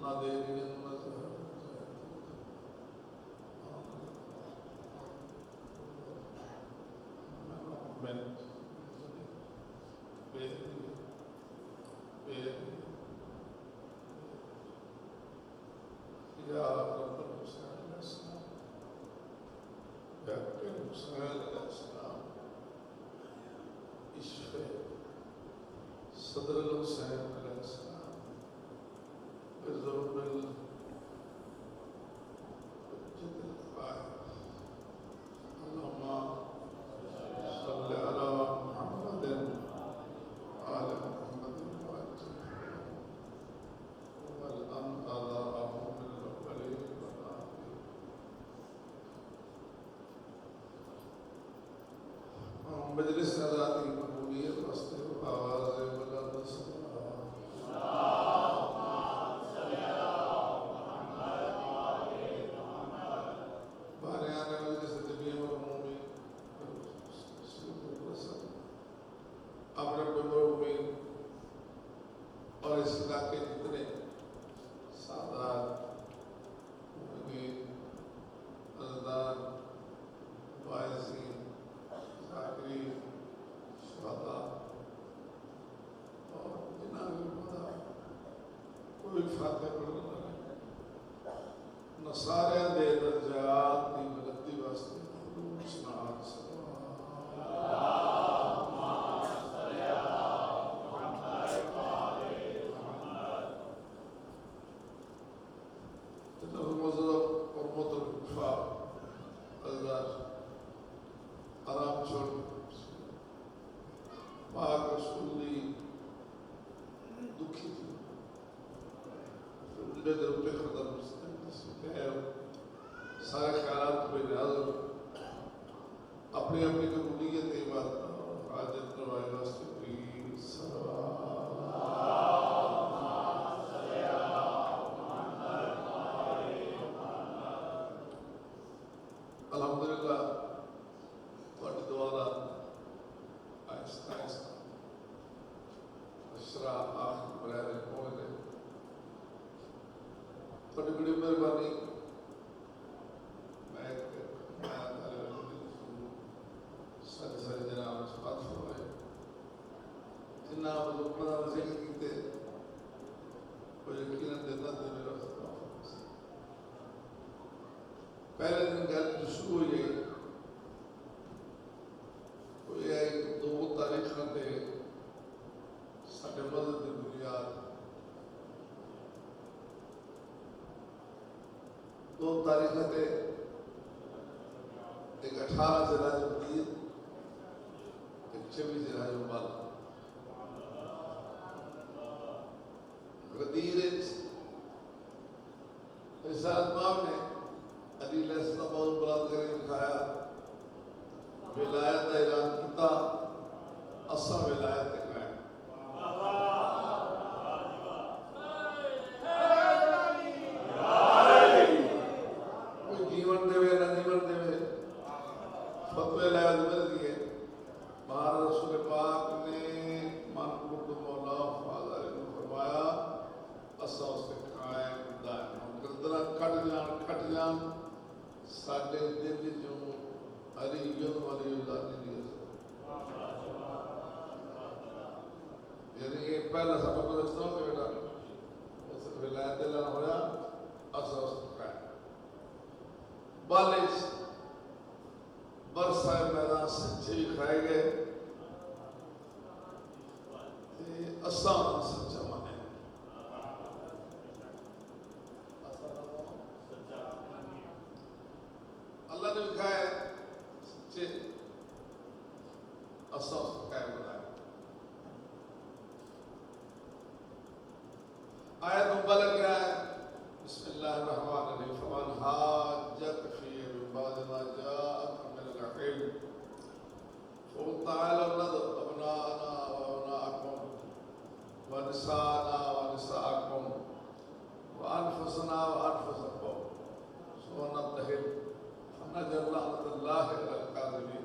ना देवी न सदर हुसैन मजलिस आज़ादी मकबूलियत वास्ते आवाज़ बुलंद बारे आने मजलिस जमीयत उमूमी अमर उमूमी और इस इलाके जितने सादात मुमीन अज़दार वाइज़ीन ज़ाकिरीन शुहदा और जिन्ना भी पता कोई फातिहा पढ़ना न सारे दे दर्जात दी बुलंदी वास्ते सुनात आराम छोड़ पाक रसूली दुखी थी उनके दिल पे खतर सारे ख्याल पे हाजिर अपनी अपनी कबूलियत इबादत हाजत नवाए वास्ते प्लीज अल्हम्दुलिल्लाह ਤੁਹਾਡੀ ਦੁਆ ਦਾ ਆਹਿਸਤਾ ਆਹਿਸਤਾ ਅਸ਼ਰਾ ਆਖਰ ਬਰਾਰੇ ਪਹੁੰਚਦੇ ਤੁਹਾਡੀ ਬੜੀ ਮਿਹਰਬਾਨੀ ਮੈਂ ਸਾਰੇ ਜਨਾਬ ਸਪਾਤ ਹੋਏ ਜਿੰਨਾ ਲੋਕਾਂ ਦਾ ਜ਼ਿਕਰ ਕੀਤੇ ਕੋਈ ਯਕੀਨ ਦਿੰਦਾ ਤੇ ਮੇਰਾ पहले दिन गल शुरू हुई है दो तारीख से साढ़े मदद की बुनियाद दो तारीख से एक 18 जिला जमदीद एक 26 जिला जुम्मल गदीर रिसालत माम ने अली बहुत बुलंद करके दिखाया विलायत का ऐलान किया असा विलायत दिखाया कोई जीवन देवे ना जीवन देवे फतवे लाया मिल दिए महाराज रसूल पाक ने मन कुट मौला फादर ने फरमाया असा उसके कायम दायम गर्दना कट जान साढ़े दिल जो अली वाली यानी ये पहला सबक दोस्तों के बेटा उस विलायत दिला होया असा उसका बालिश बरसा मैदान सच्चे खाए गए असा सच्चा माने अल्लाह ने लिखा है सच्चे असा कायम बनाया आयत मुबारक क्या है बिस्मिल्लाहिर्रहमानिर्रहीम फमन हाज्जक फी मिन बाद मा जाअक मिनल इल्म फक़ुल तआलू नद'u अबनाअना व अबनाअकुम व निसाअना व निसाअकुम व अनफुसना व अनफुसकुम सुम्मा नब्तहिल फनज'ल लअनतल्लाहि अलल काज़िबीन।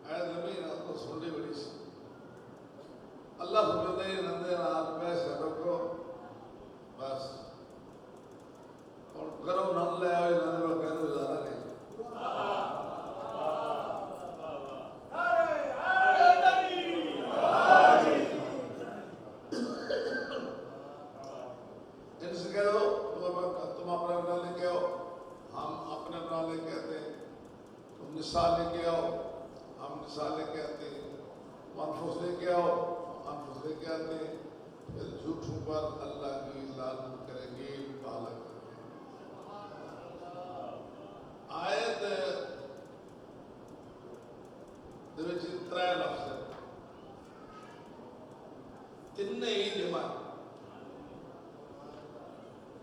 ऐ ज़मीन आपको सुनने बड़ी सी अल्लाह फरमाते हैं नंदे नाल पैसे रखो कहते अनफुस लेके आओ, अनफुस लेके आते, फिर झूठों पर अल्लाह की लानत करेंगे, पाला करेंगे। आयत दे विच त्रै लफ्ज़ है, तिन्ने ही जमा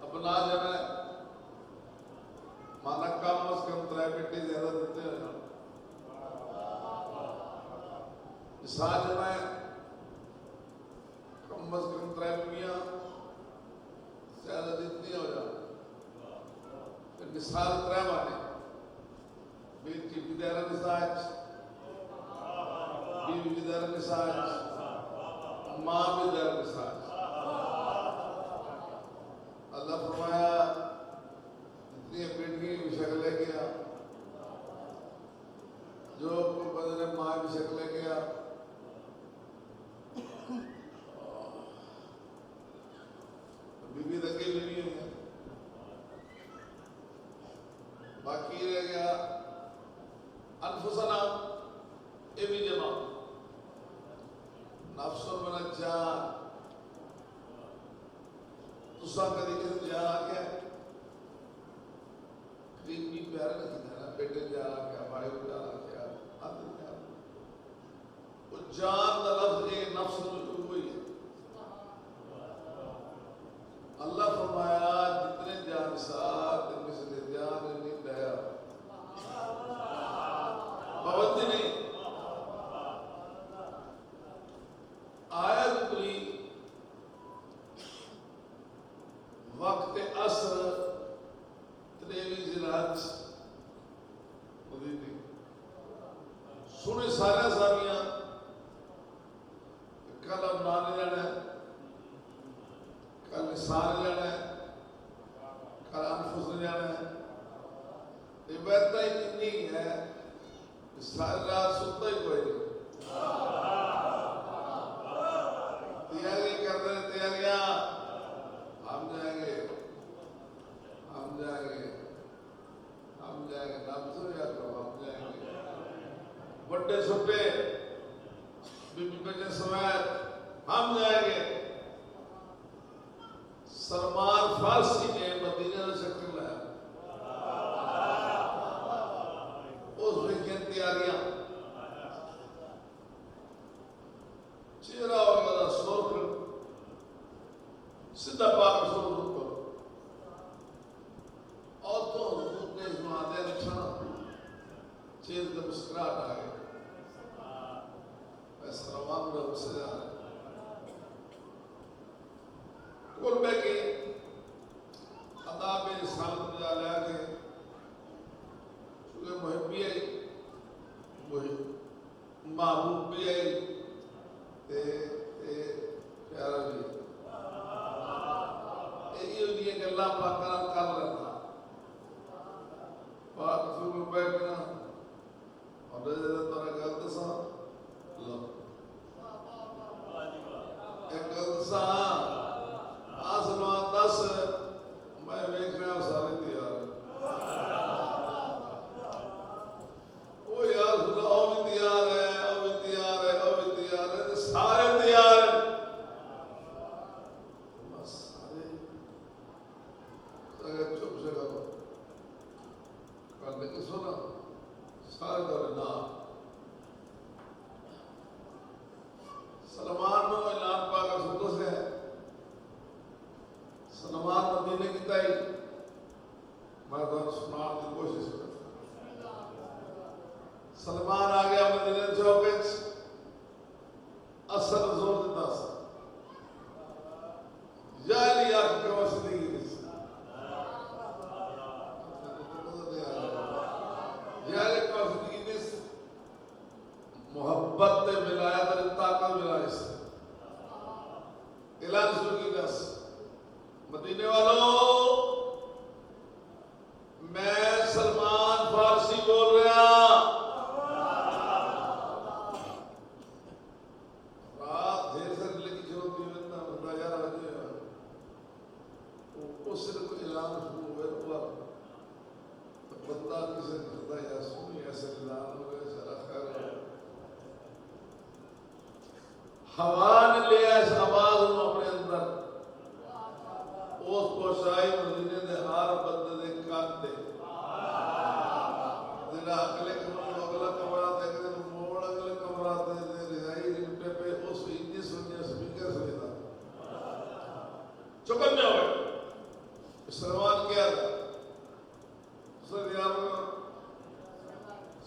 अपना जमा माना कम अज कम त्रै बेटे ज्यादा देते हैं। निसार जमा कम अज कम त्रै बीवियां ज्यादा देती हो जाए। निसार त्रै माने बेटी विदारा निसाज, बीवी विदारा निसाज, माँ विदारा निसाज। अल्लाह फरमाया जितनी बेटियां भी शक्ल ले गया, जो बदले माँ भी शक्ल ले गया, बीवी लगे भी नहीं है। बाकी रह गया अनफुसना, ये भी जमा नफ्सों में जान। तुसा कभी किसी जान आ गया, करीबी प्यार नहीं था, बेटे जान आ गया, भाई को जान आ गया, आदमी जान। वो जान का लफ्ज़ ये नफ्स में हुई है। अल्लाह फरमाया जितने जान साथ मिसले जान नहीं दया पाबंदी नहीं। आयत पूरी वक्त असर 23 जिलात सुने सारे सारियां कल अपना जाना, कल निसार जाना है, कल अनफुस जाना है। इबादत इतनी है सारी रात सुनता ही कोई नहीं। तैयारी कर रहे, तैयारियां हम जाएंगे, हम जाएंगे, हम जाएंगे, नाम सुन या तो हम जाएंगे। बड़े छोटे बीबी बच्चे समेत हम जाएंगे। सलमान फारसी ने मदीना में शक्ल लाया, उसमें क्या तैयारियां, चेहरा वगैरह सोख सीधा पाक सोख करो और तो उसने इसमाते अच्छा चेहरे पे मुस्कुराहट आ गई। ऐसा रवान में उससे जा रहा है कुल बैठे अदाब इंसान में जा लिया के चूँकि मुहिब्बी आई, महबूब भी आई, प्यारा भी यही गल्ला पाक कर लेना पाक फिर बैठना और तोरा गल दसा लो एक गल दसा आसमान 10 मैं देख रहा हूँ सारे तैयार। वो यार खुदा भी तैयार है, वो भी तैयार है, वो भी तैयार है, सारे तैयार हैं। बस सारे चुप से करो, करने की सुना सारे दौरे ना हवा ने लिया इस आवाज को अपने अंदर उस पहुंचाई मदीने दे हर बंदे दे कान ते जेड़ा अगले कमरे अगला कमरा ते अगले मोड़ अगले कमरा ते रजाई रिपटे पे उस इतनी सुनिया स्पीकर सुनेगा चुकन में हो गए सलमान क्या था सर यार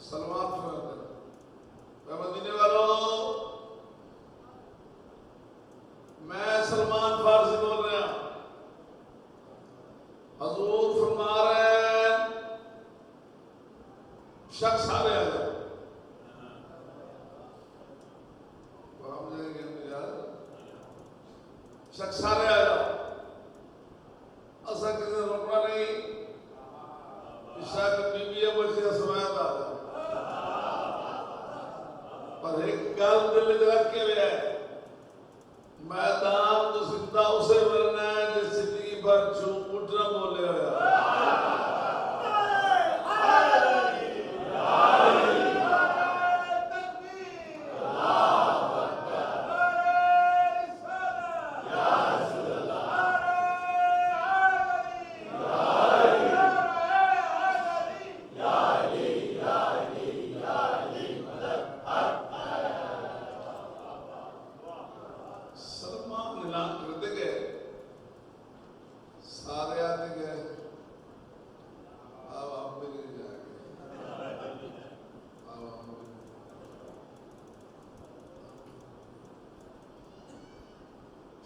सलमान फरमाते मैं मदीने वालों मैं सलमान फारसी बोल रहा हजूर फरमा रहे हैं शख्स आ रहे हैं शख्स आ रहे हैं असा किसी ने रोकना नहीं शायद बीबी बच्चे समाया था पर एक गल दिल में रख के है मैदान तो जिंदा उसे मिलना है जिस जिंदगी भर झूठ उठना बोले हो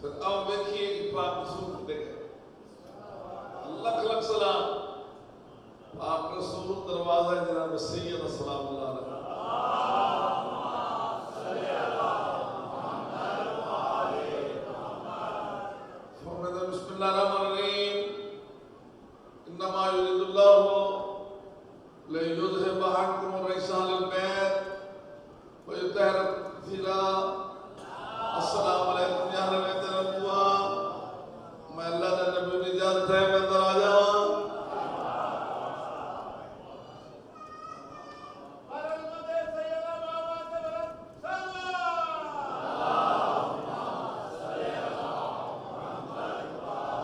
फिर अब देखिए कि पाक रसूल देखे लख लख सलाम पाक रसूल दरवाजा जनाब सैयद सलामुल्लाह अलैहि बिस्मिल्लाहिर्रहमानिर्रहीम इन्नमा युरिदुल्लाहु लियुज़हिबा अन्कुम रिजालल बैत व युतahhirakum तत्हीरा अस्सलाम वालेकुम या नबी तरहुआ मैं अल्लाह के नबी की इजाजत है मैं अंदर आ जाऊं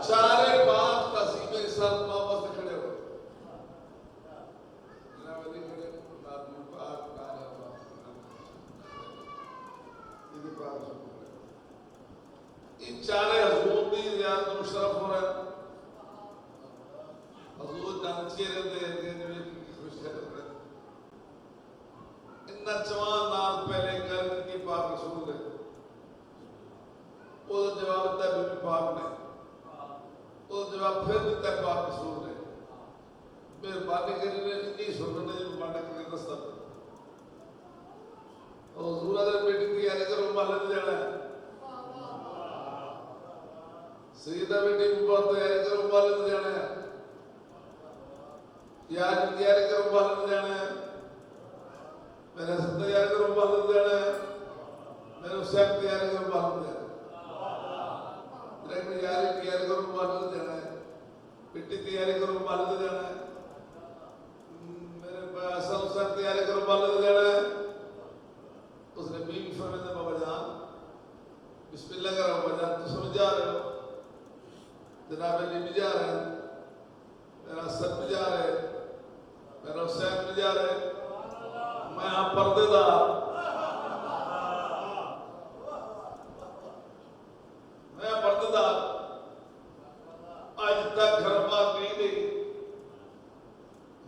चारे बात तस्वीर के साथ वापस खड़े हो जनाब अली खड़े नाज़िम पाक नारा इधर पाक इन चारे हजूर की ज़ियारत मुशर्रफ हो रहा है हजूर जानते रहते हैं कि खुश रहते हैं इन्ना जवान नाम पहले कर की पाक रसूल है वो जवाब देता बीबी पाक ने वो जवाब फिर देता पाक रसूल ने मेहरबानी करी ने इतनी सुनने जो माना करके दस्ता और हजूर अदर बेटी की तैयारी करो माले में जाना है सईदा बेटी बहुत तैयारी करो माले में जाना है यार तैयारी करो माले में जाना है मेरे सब तैयारी करो माले में जाना है मेरे सब तैयारी करो माले में जाना है मेरे यारी तैयारी करो माले में जाना है बेटी तैयारी करो माले में जाना है मेरे सब तैयारी करो माले में जाना है उसने बीवी फरमाते बाबा जान बिस्मिल्लाह करो बाबा जान तो समझ जा रहे हो जनाब अली भी जा रहे हैं मेरा सब भी जा रहे हैं मेरा हुसैन भी जा रहे हैं मैं यहाँ पर्देदार मैं पर्देदार आज तक घर बात नहीं दी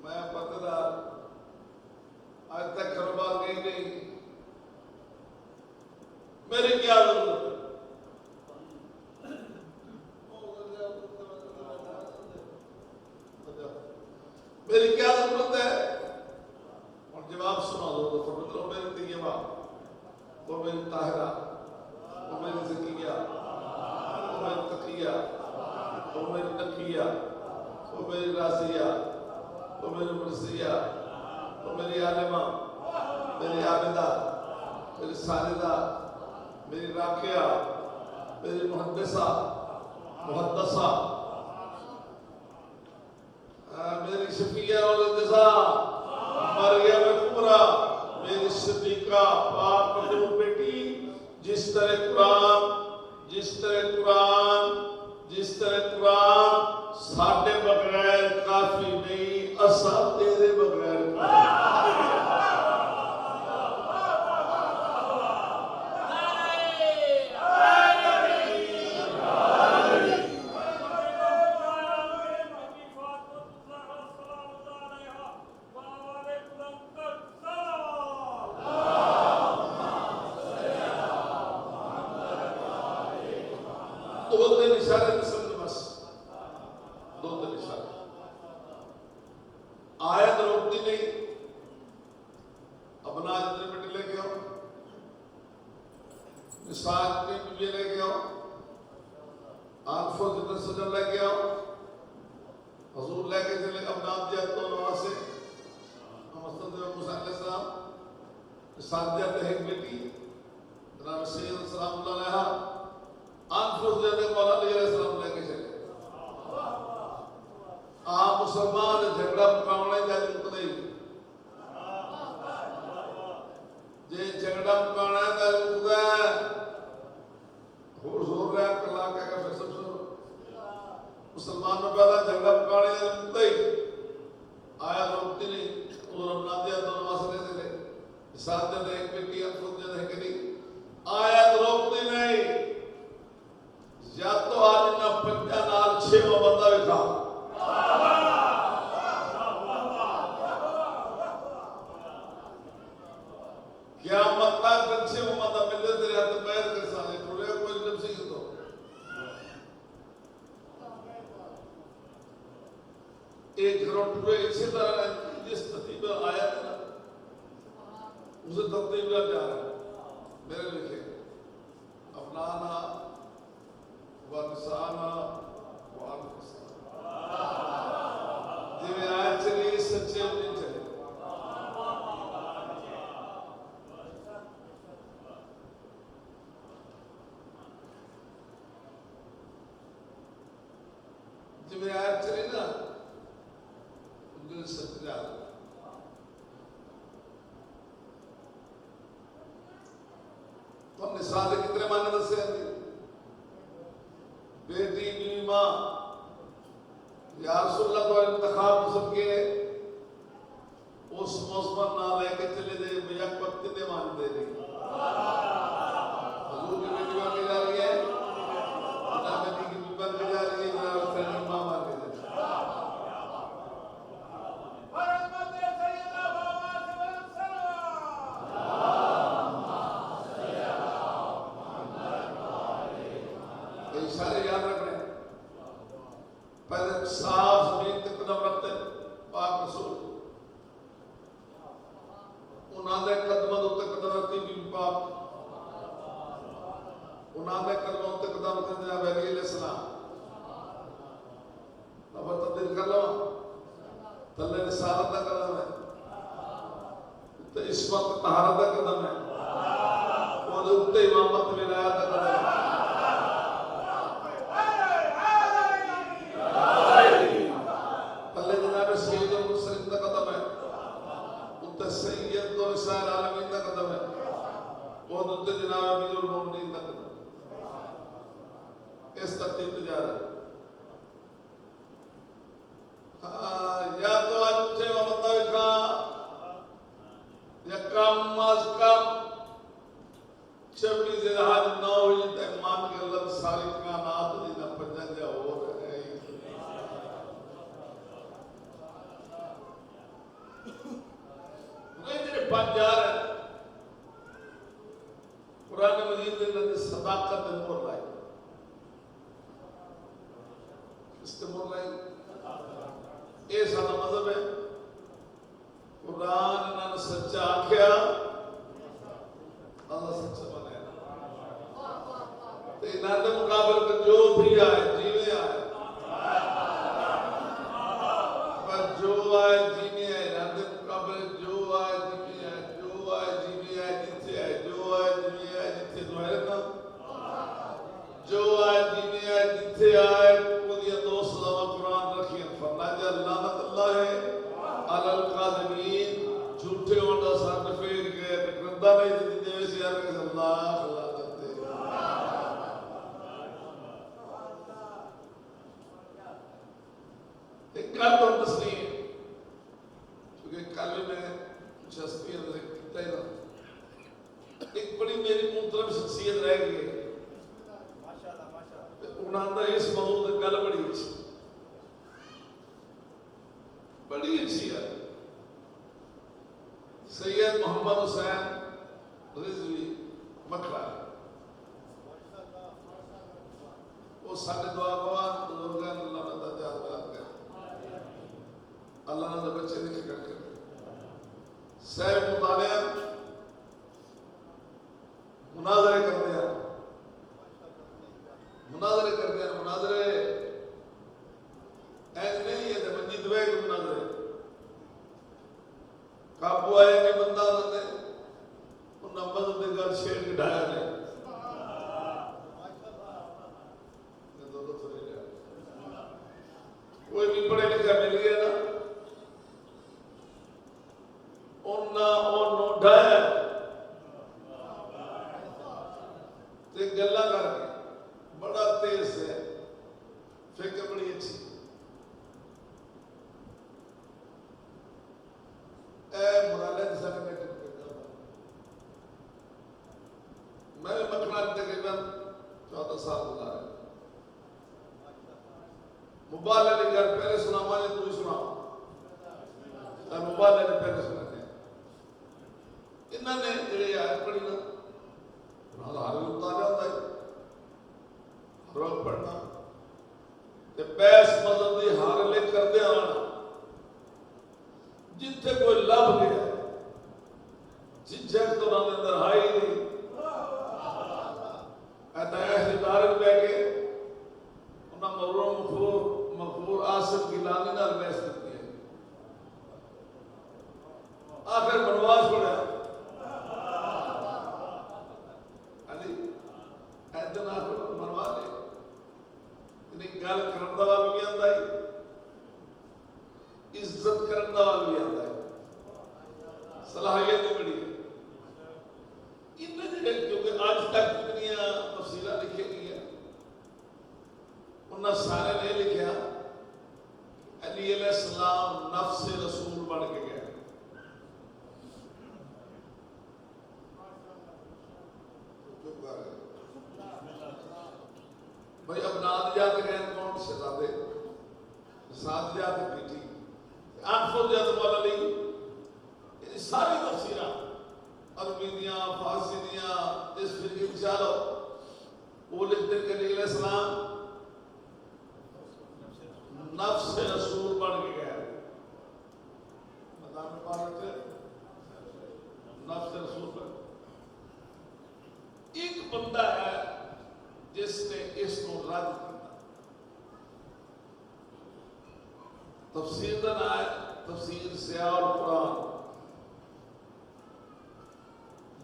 मैं पर्देदार आज तक घर बात नहीं दी मेरी क्या जरूरत है मेरी क्या जरूरत है और जवाब सुना दो तो मतलब मेरी तैयबा वो मेरी ताहिरा वो मेरी ज़किया वो मेरी तकिया वो मेरी नकिया वो मेरी रासिया वो मेरी मुर्सिया वो मेरी आलिमा मेरी आबिदा मेरी सालिदा मेरी राकिया मेरी मुहद्दिसा मुहद्दसा मेरी शफिया और जज़ा मरियम कुबरा मेरी सिद्दीका पाक बेटी जिस तरह कुरान साढ़े बगैर काफी नहीं, असा तेरे बगैर आयत रोकती नहीं। अपना जितने बेटे लेके आओ, निसाज के बीबी लेके आओ, आंखों जितने सजन लेके आओ, हजूर लेके चले अपना दिया तो नवाज से साथ एक बेटी जनाब सैयद सलामुल्लाह आंखों लेके चले। आप मुसलमान झगड़ा मुकावने जाते मुकदे जे झगड़ा मुकावना है तो मुकदा होर जोर रहा कला का फिर सब सुनो मुसलमान में पहला झगड़ा मुकावने जाते मुकदे आया रोकती नहीं और अपना दिया तो मसले से ले साथ दे एक बेटी अफसोस दे के नहीं आया रोकती नहीं। या तो आज ना पंजा नाल 6 बंदा विखा क्या मतलब बच्चे वो मतलब मिले तेरे हाथ पैर के साले पूरे कोई जब से तो एक घरों पूरे इसी तरह जिस तरतीब आया था उसे तरतीब जा रहा है मेरे लिखे अपनाना वनसाना जिन्हें आया चलिए सच्चे नहीं चले जिन्हें आया चले ना उनके सच्चे जा तो हमने साले कितने माने दसे बेटी बीवी माँ या रसूलुल्लाह को इंतखाब सबके उस मौसम ना लेके चले दे भैया वक्त दे मान दे रही हजूर की बेटी बन के जा रही है ना बेटी की बीवी बन के जा रही है जरा उसने माँ मार के दे ये सारे याद रखने पहले साफ जमीन पे कदम रखते पाक रसूल उन्होंने कदमों उत्ते कदम रखती बीबी पाक उन्होंने कदमों उत्ते कदम रखते जनाब अली अलैहिस्सलाम अब तब्दील कर लो तल्ले रिसालत का कदम है तो इस वक्त तहारत का कदम है और उत्ते इमामत विलायत का कदम है सैयद आलमीन का कदम है वो दुद्ध जनाब अमीरुल मोमिनीन का कदम इस तरतीब पे जा रहा है। या तो अच्छे मतलब का या कम अज कम 26 जिलहज 9 बजे तक मान के अल्लाह सारी कायनात दी ना पंजन जा हो रहे पंजार है कुरान मजीद के अंदर सदाकत मोर लाई इसके मोर लाई ये सारा मजहब है कुरान ना सच्चा आख्या अल्लाह सच्चा बनाया तो इनाते मुकाबले में जो भी आए जीवे आए पर जो आए जीवे आए इनाते मुकाबले जो आए जो आए जीने आए जिथे आए कोदिया दोस्त दवा कुरान रखिए फरमाया लानत अल्लाह है अलल काज़िमीन झूठे होंदा सर फेर के करदा नहीं दी देवे से यार अल्लाह अल्लाह करते शख्सियत रह गई उन्होंने इस मौजूद गल बड़ी अच्छी है। सैयद मोहम्मद हुसैन रिजवी मखला वो साढ़े दुआ गवाह बुजुर्ग अल्लाह ने दर्जा याद कर अल्लाह ने बच्चे लिख करके सैर मुतालिया मुनाजरे करते हैं मुनाजरे ऐसे नहीं है तो मंजी दुबई के मुनाजरे काबू आए कि बंदा ने उन नंबर के गल छेड़ के ढाया ने कोई भी पढ़े लिखा मिल गया ना उन्होंने ढाया गल्ला करके बड़ा तेज है फिक्र बड़ी अच्छी मैं मखना तकरीबन 14 साल गुजारे मुबाले लेकर पहले सुना माने तू सुना मुबाले ने पहले सुना इन्होंने जेड़े आयत पढ़ी ना हर उतारा होता है रोक पढ़ना ते बैस मजहब दी हार ले करदे आना जिथे कोई लभ गया जिज्जत तो ना अंदर हाई नहीं ऐसा ऐसे दारक बह के उन्हें मखबूर आसिफ की लानी नाल बहस करती है आखिर बनवास पड़ा गल करने वाला भी आता है इज्जत करने वाला भी आता है सलाहियत बड़ी है इन्हें क्योंकि आज तक जितनी तफसीला लिखी गई है उन्हें सारे ने लिखा अली अलैहिस्सलाम नफ्स रसूल बन के गया भाई अब नादियात गए कौन से ज़ादे सादियात बेटी आफोजात वाला नहीं ये सारी तफसीरा अरबी दियां फारसी दियां इस फिक्र चलो वो लिखते के लिए इस्लाम नफ्स रसूल बन के गया मैदान मुबारक नफ्स रसूल बन एक बंदा है जिसने इसको रद्द किया तफसीर का नाम है तफसीर सियाल कुरान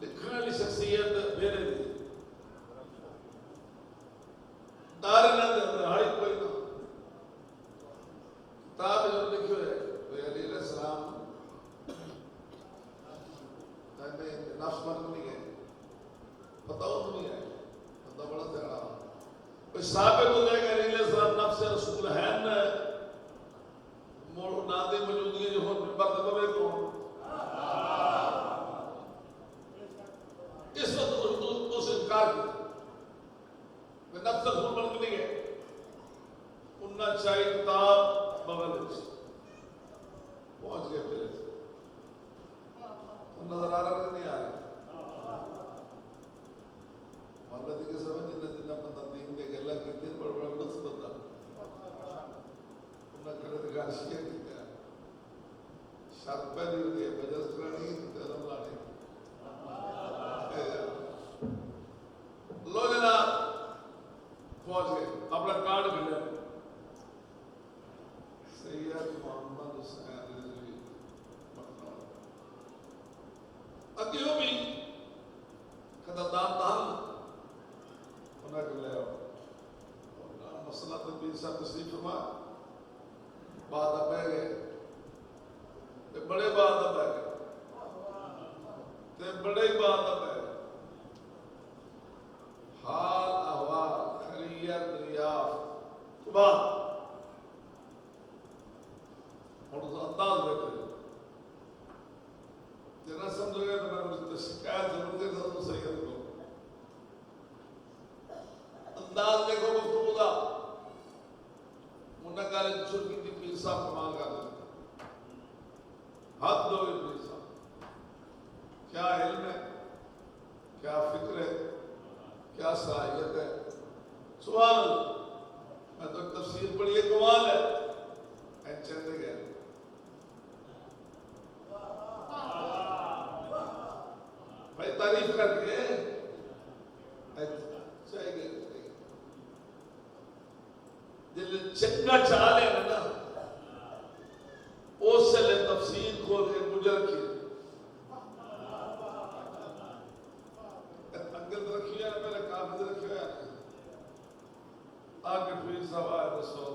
लिखने वाली शख्सियत मेरे दी दार ना हाई कोई ना किताब जो लिखे है अली अलैहिस्सलाम नफ्स बन नहीं है पता नहीं है बड़ा तगड़ा कोई साबित हो जाएगा अली अलैहिस्सलाम नफ्स रसूल है न मोड़ ना दे मौजूदगी जो हो मिंबर पे बवे को इस वक्त उस इनकार किया वे नफ्स रसूल बन के नहीं गए उन्ना चाहिए किताब बगल पहुंच गए फिर नजर आ रहा नहीं आ रहा मामला के समझ जिन्ना बंदा दीन के गल्ला करते बड़ा लुत्फ बंदा उन्ना करे तो गाशिया की तरह शर्त पहली होती है बजस करानी धर्म लाने लो जना पहुंच गए अपना कार्ड मिला सैयद मोहम्मद हुसैन रिजवी मखना अतियो भी कदा दान मसला तो बीस साल तस्लीफ फरमा बाद बह गए बड़े बाद बह गए बड़े बाद बह गए हाल अहवाल खैरियत रियाफ बात और अंदाज बैठे जना समझोगे तो मैं शिकायत जरूर दे तो सही कर दो क्या सलाहियत है। सुभान अल्लाह। मैं तो तफसीर पढ़ी है, कमाल है। चलते गए भाई तारीफ करके जिले चंगा चाल है ना उस तफसीर खोल के गुजर के अंगद रखिया मेरे कागज रखिया आगे फिर सवाल दसो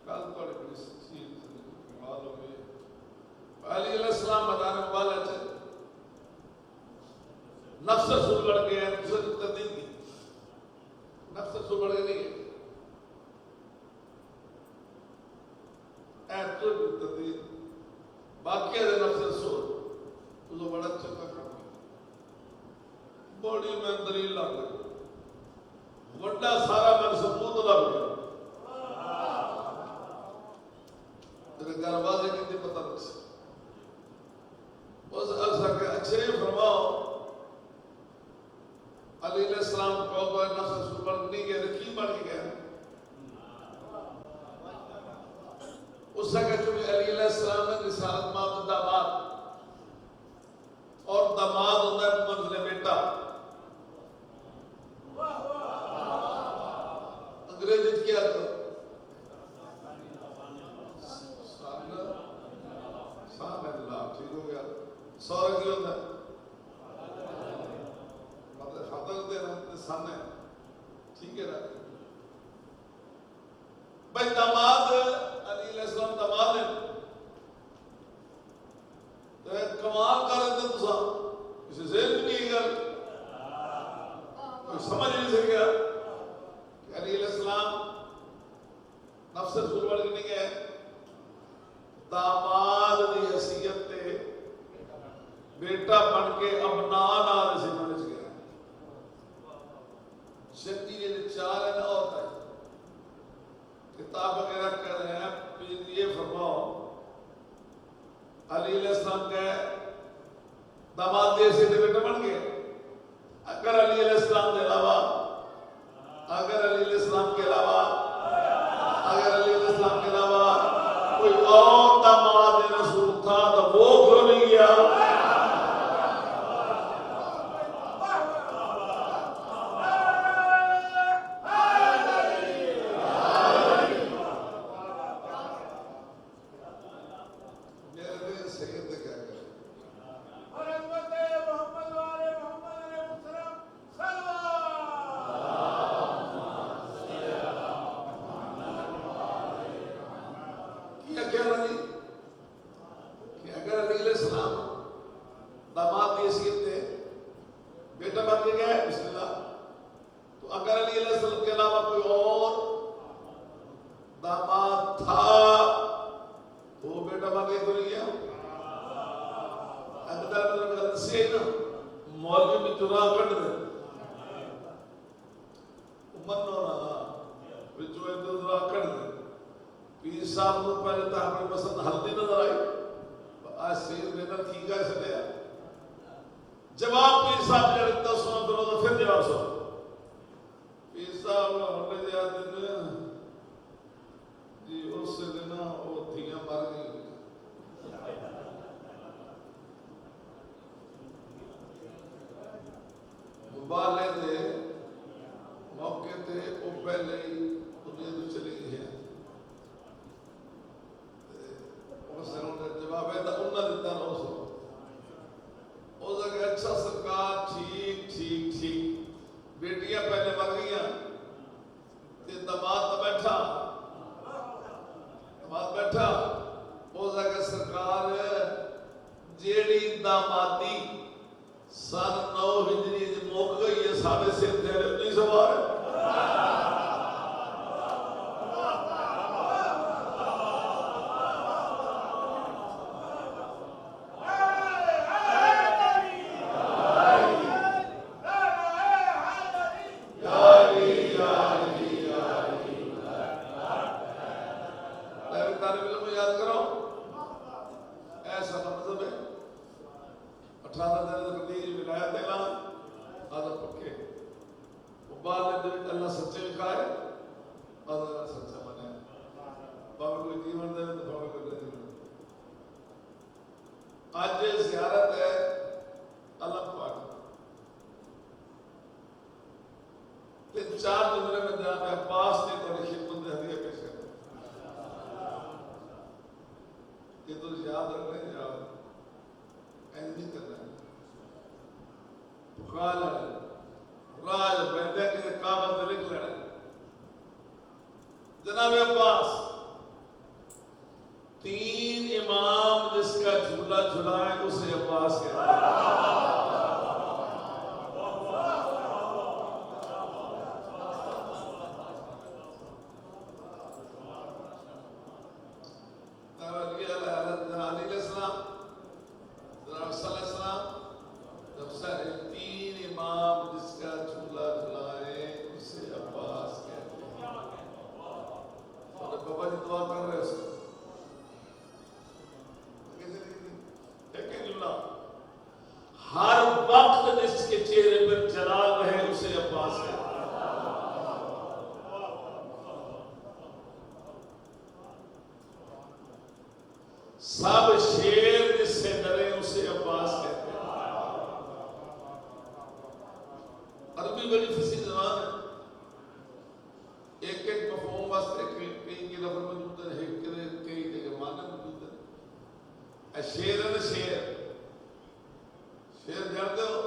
कल थोड़ी बड़ी चीज मालूम है अली अलैहिस्सलाम मैदान वाला च नफ्स सुन लड़ गया दूसरे तदीन की नफ्स सुन लड़ गई नहीं ऐसे तदीन बाकी है नफ्स सुन तो बड़ा चक्कर कर बड़ी में दलील लग गई वड्डा सारा मन सबूत लग गया तेरे घर वाले कितने पता नहीं उस अरसा के अच्छे फरमाओ अली अलैहिस्सलाम को तो नफ्स सुबह नहीं गए की बन गया उस जगह जो अली अलैहिस्सलाम ने रिसालत मामद दामाद और दामाद होता है मंजिल बेटा अंग्रेजी क्या तो ठीक हो गया सौर की होता है सामने ठीक है ना भाई दामाद अली अलैहिस्सलाम दामाद है तो कमाल कर रहे थे तुसा किसी जेल भी नहीं गल कोई समझ नहीं सकेगा कि अली अलैहिस्सलाम नफ्स सुरवर नहीं गए दामाद की हैसियत ते बेटा बन के अपना नाल से बन गया शक्ति ने चार है ना होता है किताब वगैरह कर रहे हैं फिर ये फरमाओ अली अलैहिस्सलाम के दामाद से बेटा बन गए अगर अली अलैहिस्सलाम के अलावा अगर अली अलैहिस्सलाम के अलावा अगर अली अलैहिस्सलाम के अलावा कोई और दामाद रसूल था तो वो क्यों नहीं गया बाद में अल्लाह सच्चे लिखाए और सच्चा बने भावे कोई जीवन दे तो भावे कोई जीवन आज ज़ियारत है अल्लाह पाक तीन चार जुमले में जनाब अब्बास ने तो खिदमत में हदिया पेश कर ये तो याद रखना याद नहीं करना पुकार राज बैठे के कागज लिख लेना जनाब अब्बास तीन इमाम जिसका झूला झुलाए उसे अब्बास कहते हैं हर वक्त जिसके चेहरे पर जलाल रहे उसे अब्बास है। सब शेर जिससे डरे उसे अब्बास कहते हैं। अरबी बड़ी फसी ज़बान है, एक एक मफ़हूम वास्ते कई की लफ्ज़ मौजूद है, कई जगह माना मौजूद है। शेर है ना शेर शेर जानते हो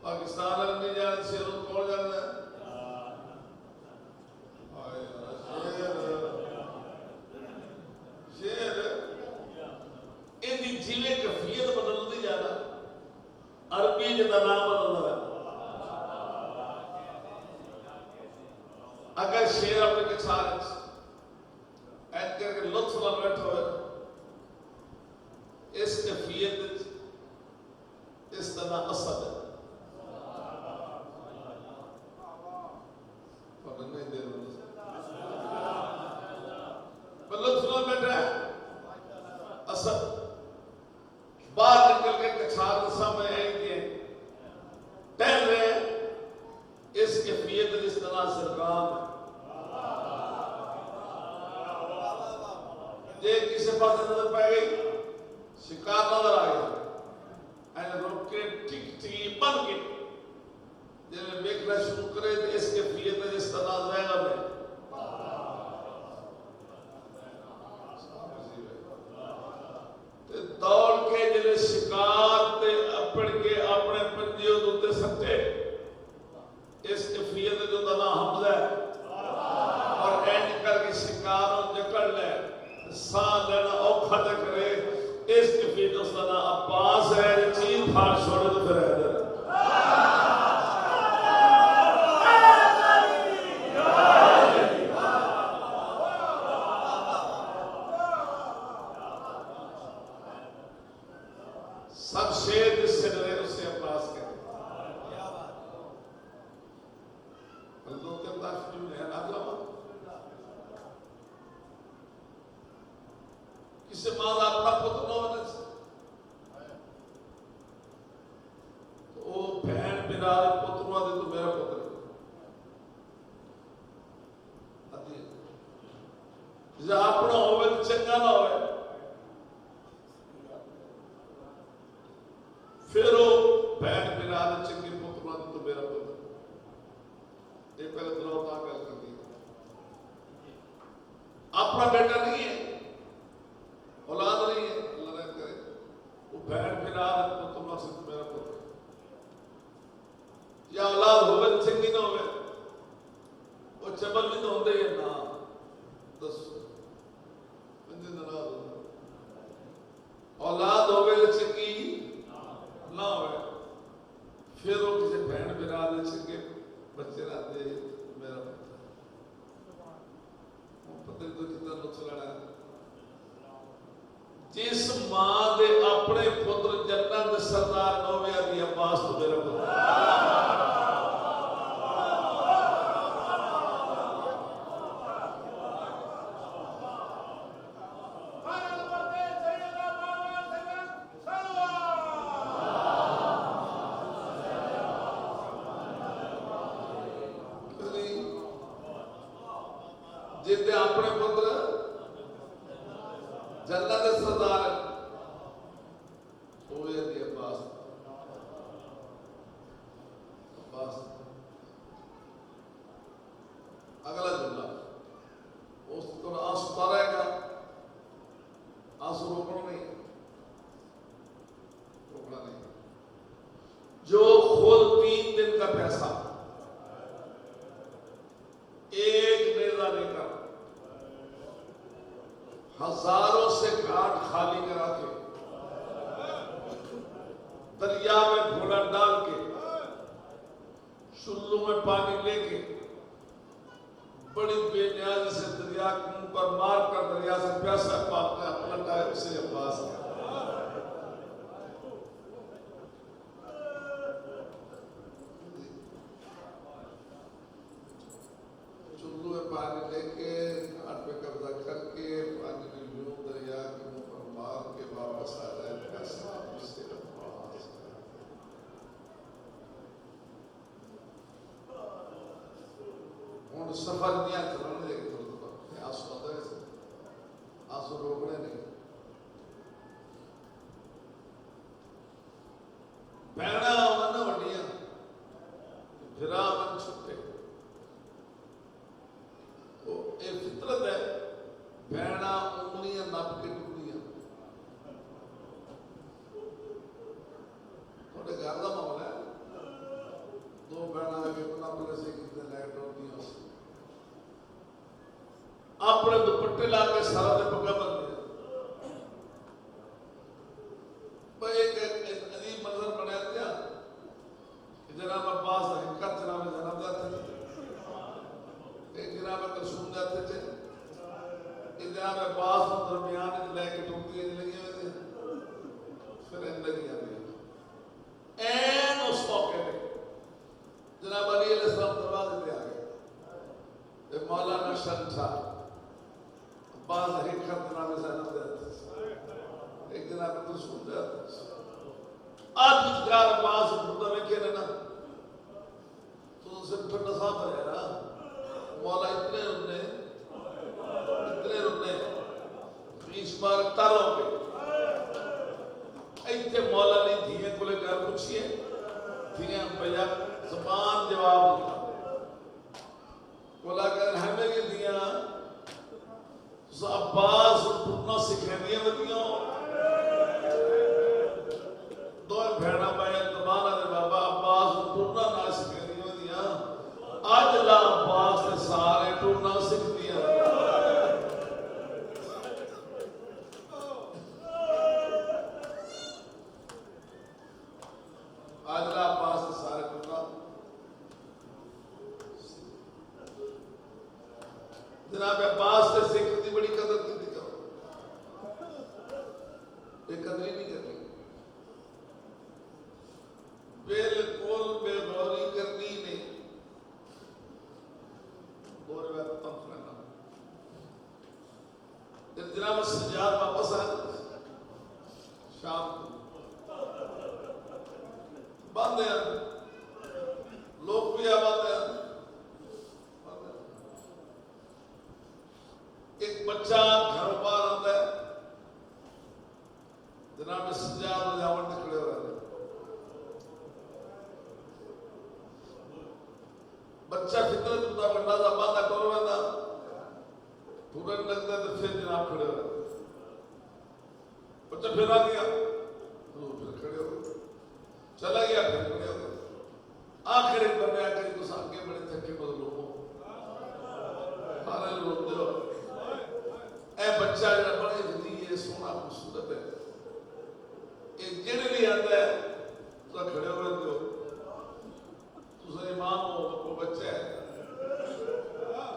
पाकिस्तान नहीं जानते शेर कौन जानता है शेर इनकी जिले कफियत बदलती जाना अरबी जितना नाम बदलता है अगर शेर अपने के साथ करके लुत्फ में बैठा हो इस कफियत इस तरह असद है नहीं दे लुत्फ में बैठा है असद बाहर निकल के कछार समय आएंगे टहल रहे इस कैफियत जिस तरह सरकार ये किसी पास नजर पा गई शिकार नजर आ गया रोक के टिक टिक बन के जब देखना शुरू करे तो इस कैफियत जिस तरह जाएगा में दौड़ के जिले शिकार ते अपड़ के अपने पंजियों उत्ते सट्टे इस कैफियत जो तना हमला है और एंड करके शिकार जकड़ ले सांस लेना औखा तक करे इस कैफियत उस तना अब्बास है चीज फाड़ छोड़ तो फिर है सब शेर जिससे डरे उससे अब्बास कहते किसी माँ अपना पुत्र न होने से तो वो बहन बिना पुत्र हुआ तो मेरा पुत्र अपना होवे तो चंगा ना होवे फिर वो बहन बिना चंगे पुत्र हुआ तो मेरा पुत्र ये पहले दुलावता कर दी अपना बेटा नहीं है औलाद नहीं है अल्लाह रहम करे वो बहन बिना पुत्र हुआ तो मेरा पुत्र या औलाद होवे तो चंगी ना होवे वो चबल भी तो होते हैं ना दस औलाद होवे तो चंगी ना होवे फिर वो किसी बहन बिना चंगे बच्चे रहते मेरा पता तो जितना लुत्फ लेना जिस मां दे अपने पुत्र जन्नत दे सरदार नौवे दी अब्बास तो मेरा पुत्र जिते अपने पुत्र जन्नत के सरदार अब्बास अब्बास अगला जुमला उस तो आंसू उतारा रहेगा, आंसू रोकना नहीं, रोकना नहीं। जो खुद 3 दिन का पैसा एक नेजा लेकर हजारों से घाट खाली करा के दरिया में घोड़ा डाल के चुल्लू में पानी लेके बड़ी बेनियाजी से दरिया के मुंह पर मार कर दरिया से प्यासा पापने पलटा है, उसे अब्बास है। चुल्लू में पानी लेके घाट पे कब्जा करके पानी में यूं दरिया के मुंह पर मार के वापस आ जाए प्यासा, उसे अब्बास है। उन सफर नहीं चलाने देंगे, तो आंसू आता है, आंसू रोकने नहीं। भैना मन वड्डियां फिरा मन छुट्टे, तो ये फितरत है। भैना उंगलियां नप के टुकड़ियां थोड़े घर का मामला है। 2 भैना आगे नप से कितने लाइट होती है, अपने दुपट्टे ला के सारा दिन पक्का बन गया। एक अजीब मंजर बनाया दिया कि जनाब अब्बास हकीकत जनाब जनाब जाते थे, एक जनाब कलसूम जाते थे, एक जनाब अब्बास को दरमियान लेके टूटियां लगी हुई थी, फिर लगी आती एन उस मौके पे जनाब अली अलैहिस्सलाम दरवाजे पे आ गए। मौलाना शंठा बाज हकीकत जनाब जनाब जाते, एक जनाब कलसूम जाते। आज चार पास मुद्दा रखे ना तो उनसे ठंडा साफ है ना, मौला इतने रुपने 20 बार तारों पे इतने मौला ने दिए को लेकर पूछिए, दिए भैया जबान जवाब बोला कर है मेरी दिया अब्बास टूटना सिखा दिया बतियों। 2 भैना पाया दबाना दे बाबा अब्बास टूटना ना सिखा दिया, आज ला अब्बास ने सारे टूटना सीख दिया। आज ला अब्बास ने सारे टूटना। जनाब अब्बास ने सिख की बड़ी कदर की थी, कदर ही नहीं करनी, बिल्कुल बेगौरी करनी नहीं। जनाब सजाद वापस आए शाम को बंद है, लोग भी आबाद है। एक बच्चा घर बाहर आता है, जनाब सजाद जावट ने खड़े हो रहे, बच्चा फितरत का बंदा था, बांधा करो ना तुरंत लगता है, तो फिर जनाब खड़े हो रहे, बच्चा फिर आ गया तो फिर खड़े हो गए, चला गया फिर खड़े हो गए, आखिर एक बंदे आकर तो आगे बड़े थके बदलो सारे लोग दो ए बच्चा जरा बड़े जल्दी ये सोना खूबसूरत है, एक गिर भी आता है तो खड़े हो गए हो, तुझे इमाम हो वो बच्चा है,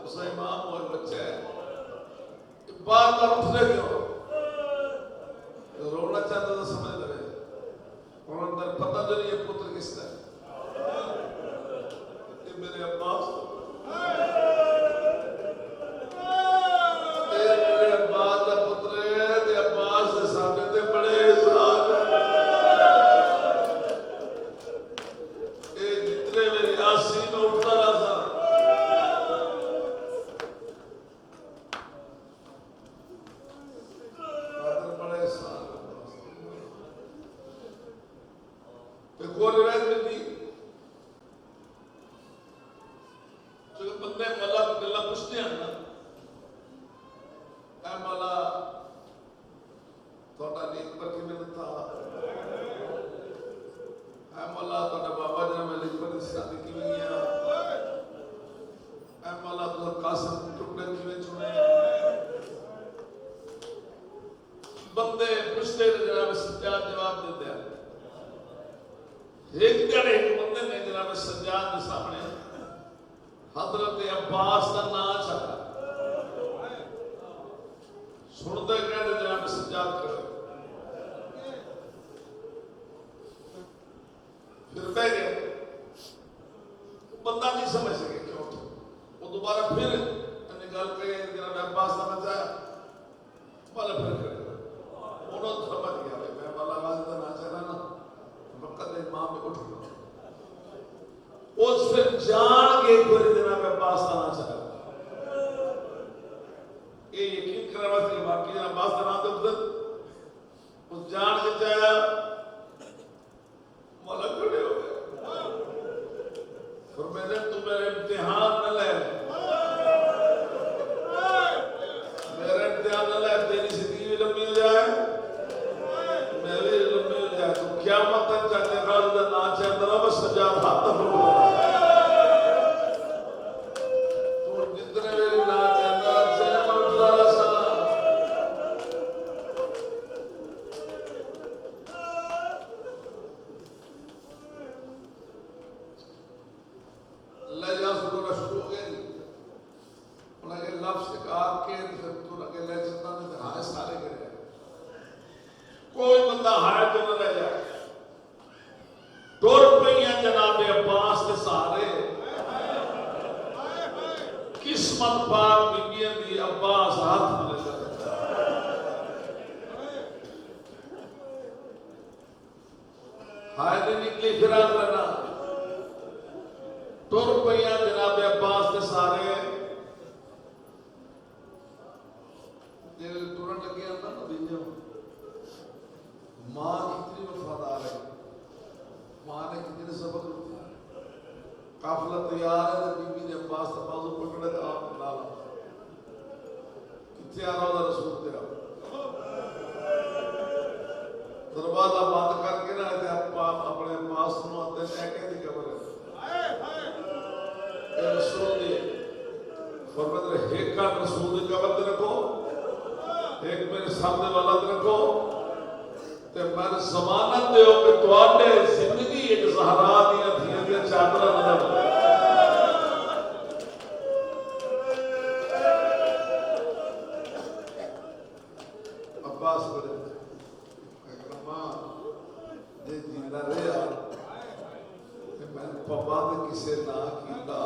तुझे इमाम हो बच्चा है, बार बार उठ रहे हो, रोना चाहता तो समझ लगे, और अंदर पता जो नहीं ये पुत्र किसका है, ये मेरे अब्बास सज्जाद जवाब दे दिया। एक दिन एक बंदे ने जनाब सज्जाद के सामने हजरत अब्बास का नाम चला सुनते कहते जनाब सज्जाद करो फिर बह गए। बंदा नहीं समझ सके क्यों वो दोबारा फिर गल कही जनाब अब्बास का बचाया वाला फिर करेगा उन्होंने समझ गया भाई मैं वाला आवाज का ना चला ना वक्त मां में उठ गया उस फिर जान के पूरे जनाब अब्बास का ना चला ये यकीन करवा से बाकी अब्बास का नाम तो उस जान के चाया मौला खड़े हो गए और मैंने तू मेरे इम्तिहान न ले तेरी जिंदगी भी लंबी हो जाए मैं भी लंबी हो जाए तो क्या मत चाहते राज ना चाहता बस सजा हाथ तू जितने मेरी ना चाहता से मंजूरा सा ले जा शुरू हो गए उन्हें लफ्ज का के ले चलता नहीं तो हाय सारे करे कोई बंदा हाय तो न रह जाए टुर पईयां जनाब अब्बास के सहारे किस्मत पाक बीबियां दी अब्बास हाथ में ले हाय ने निकली फिराक लेना टुर पईयां जनाब अब्बास के सहारे तुरंत लगे आता ना बीजों माँ कितनी वफादार है माँ ने कितने सबक रखा है काफिला तैयार है तो बीबी ने अब्बास का बाजू पकड़े तो आप डाला कितने आ रहा रसूल तेरा दरवाजा बंद करके ना अपने पास आते हैं कहती खबर है रसूल दी फरमाते एक का रसूल की कबर रखो एक मेरे सामने वाला रखो ते मैंने जमानत दो कि तुहाडे जिंदगी एक ज़हरा दियां थियां दी चादर नजर अब्बास बड़े अकरमा जे जिंदा रहा ते मैं पाबंद किसे ना कीता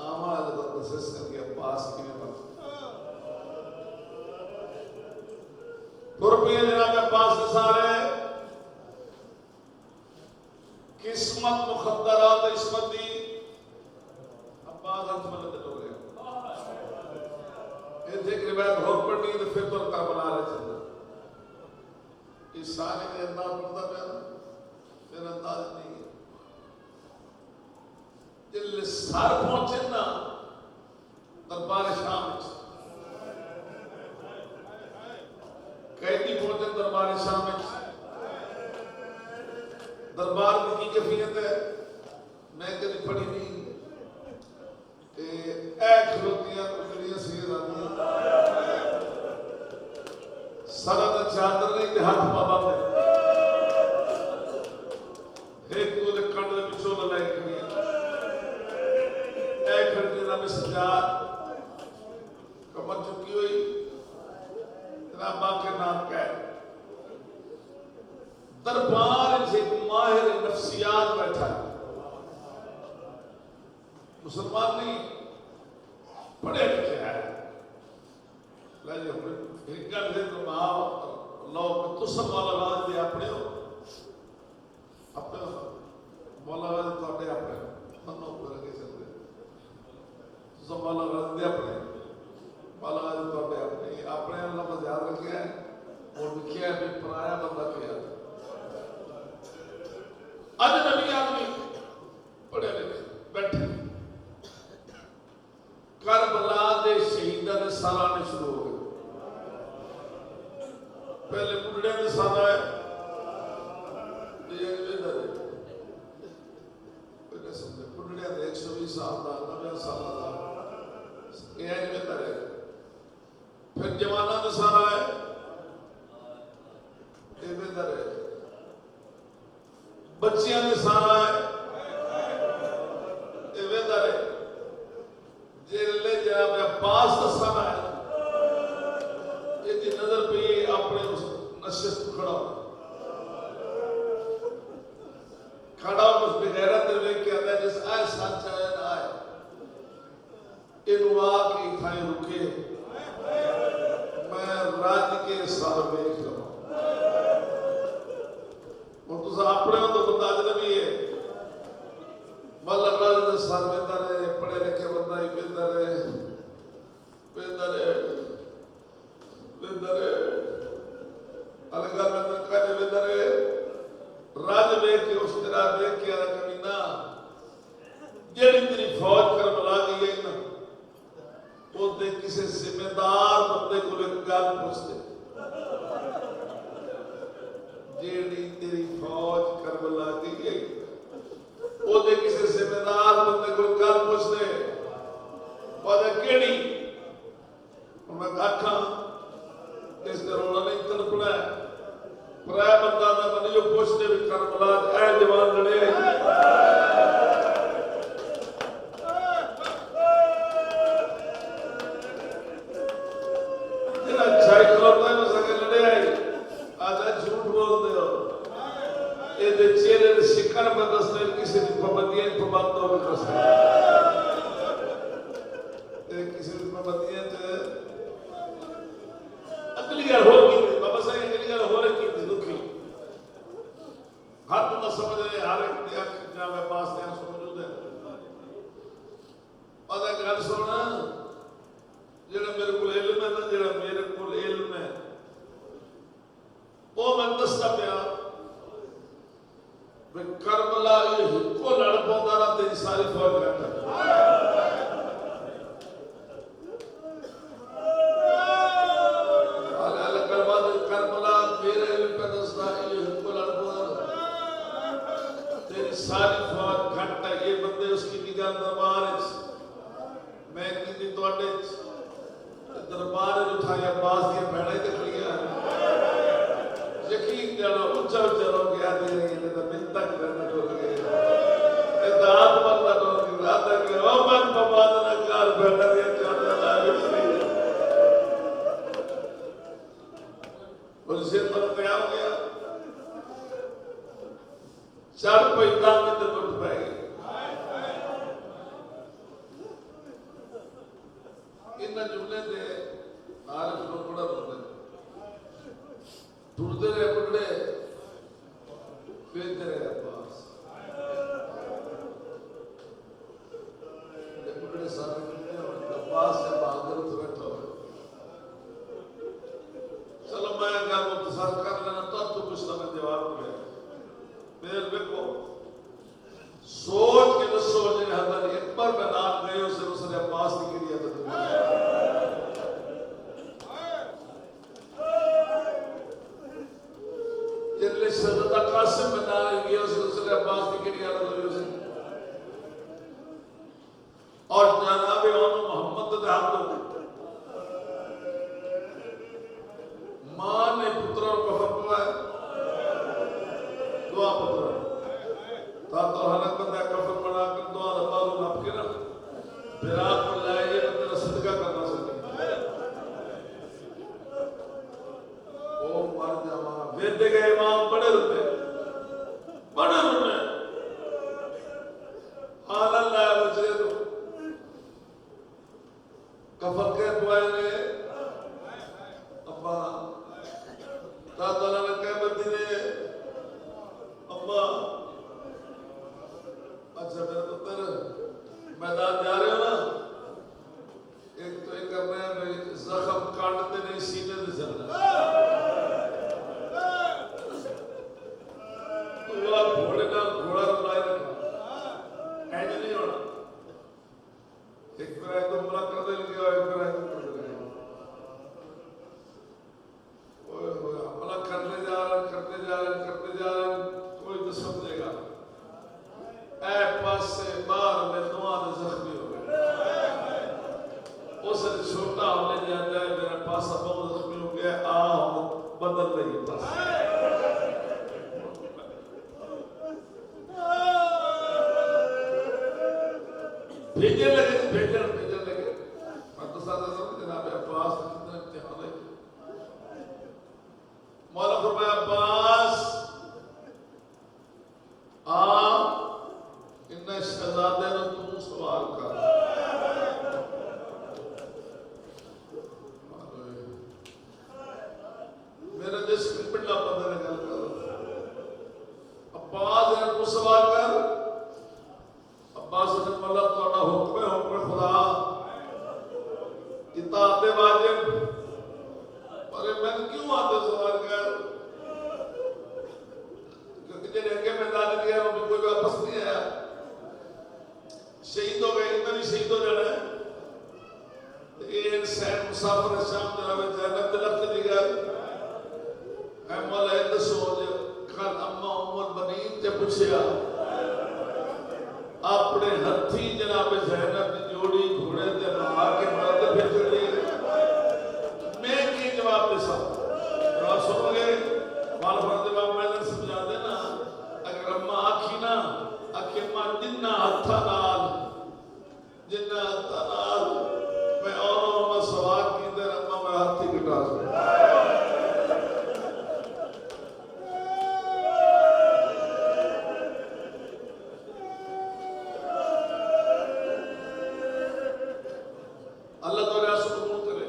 आमाल दा प्रोसेस करके अब्बास की जनाब अब्बास के सारे किस्मत मुखद्दरात इसमत दी अब्बास हाथ में लग गए एक रिवायत और पढ़नी तो फिर तो करबला रहे चलना इस सारे के अंदाज पड़ता पे फिर अंदाज नहीं जिल सर पहुंचे ना दरबार शाम कैदी पहुंचे दरबार शाम दरबार की कैफियत है मैं कभी पढ़ी नहीं खलोतियां सारा दिन चादर नहीं हाथ बाबा में एक कंड के पिछों लै खड़ी में सजाद कमर चुकी हुई रबा के नाम कह दरबार से माहिर नफ्सियात बैठा मुसलमान नहीं पढ़े लिखे है एक गल है तो लो तो सब वाला राज दे अपने मौला राज थोड़े अपने मनो पर के चलते सब वाला राज दे अपने मौला राज थोड़े अपने लफ्ज याद रखे और लिखिया भी पराया बंदा किया अजनबी आदमी पढ़े लिखे बैठे करबला दे शहीदां दे सालाने शुरू हो गए पहले बुढ़िया दे साला है बुढ़िया दे 120 साल का 90 साल का ये फिर जवाना दे साला है साल वेंदा रहे, पढ़े लिखे बंदा ही वेंदा रहे, वेंदा रहे, वेंदा रहे, अलगा में कहने वेंदा रहे, राज देख के उस तरह देख के आला कमीना जेड़ी तेरी फौज करबला गई है ना, वो दे किसी जिम्मेदार बंदे को एक गल पूछते, जेड़ी तेरी फौज करबला गई है, वो दे किसी जिम्मेदार बंदे को गल पूछते, वादा केड़ी, मैं आखा इस रोना नहीं तड़पना है, पराया बंदा ना बने जो पूछते भी करबला ऐ जवान लड़े करबला ये हिको लड़ पौंदा ना तेरी सारी फौज करता करबला मेरे पे दसदा ये हिको लड़ पौंदा तेरी सारी फौज घट है ये बंदे उसकी निगाह दरबार मैं की तोड़े दरबार उठाया बाज दिया भैड़ा ते खड़िया यकीन करो ऊंचा ऊंचा हो गया दे रही है तो मिल तक करना हो गया ये दात मरना हो गया रात के ओ मन पवादना कार बैठा दिया चाहता लागे और से पर तैयार हो गया चार पैदा में तो लुट पाए इन जुमले दे आरिफ लोग बड़ा बनते ढूंढते रहे पकड़े फेंकते रहे अब्बास पकड़े सारे अब्बास से बहादुर तो बैठा हुआ चलो मैं अगर मुख्तसर कर लेना तो तू कुछ ना मैं जवाब दूंगा मेरे देखो सोच के तो सोच रहे हज़रत अकबर का नाम गए उसे उसने अब्बास की क्रिया तो सदता कासिम बना गया उसने अब्बास की किड़ी आला लगी उसे और जनाब मोहम्मद के हाथ में मां ने पुत्र को फरमाया दुआ पुत्र ता तो हलक बंदा कफन बना कर दुआ अल्लाह को माफ के ना फिर आप को लाए ये तेरा सदका करना सके ओ मर जावा वेद के इमाम बड़े रुपए हालाल्लाह बचे तो कफन के बुआए ने अब्बा दादा ने कह बंदी ने अब्बा अच्छा मेरे पुत्र मैदान जा रहे हो ना एक तो एक कर रहे हैं जख्म काटते नहीं सीने से चलना घोड़े का घोड़ा रुलाए रखा ऐसे नहीं होना एक बार तो हमला कर दे लगे और एक बार तो कर दे ओए होए हमला करने जा रहा कोई तो समझेगा ऐ पास से बाहर में दुआ में जख्मी हो गए उसे छोटा होने जाता है मेरा पास बहुत जख्मी हो गया आ बदल रही पास भेजने लगे जनाब अब्बास कितना इम्तिहान है मौला फरमाया अब्बास आ इन शहजादे ने तू सवाल कर मेरा जिस्म पिंडा बंदे ने गल कर अब्बास ने तू सवाल कर अब्बास ने मौला मुसाफिर शाम जनाब ज़ैनब दिलक दिगर ऐ मौला दसो कल अम्मा उम्मुल बनीन ते पूछया अपने हथी जनाब ज़ैनब की जोड़ी घोड़े ते बहा के मरद भेज दी मैं की जवाब दे सकता सुन गए माल फर्द बाब मैं समझा देना अगर अम्मा आखी ना आखी अम्मा जिन्ना हथा नाल मैं और सवाल की दर अम्मा मैं हाथी कटा अल्लाह तो रास कबूल करे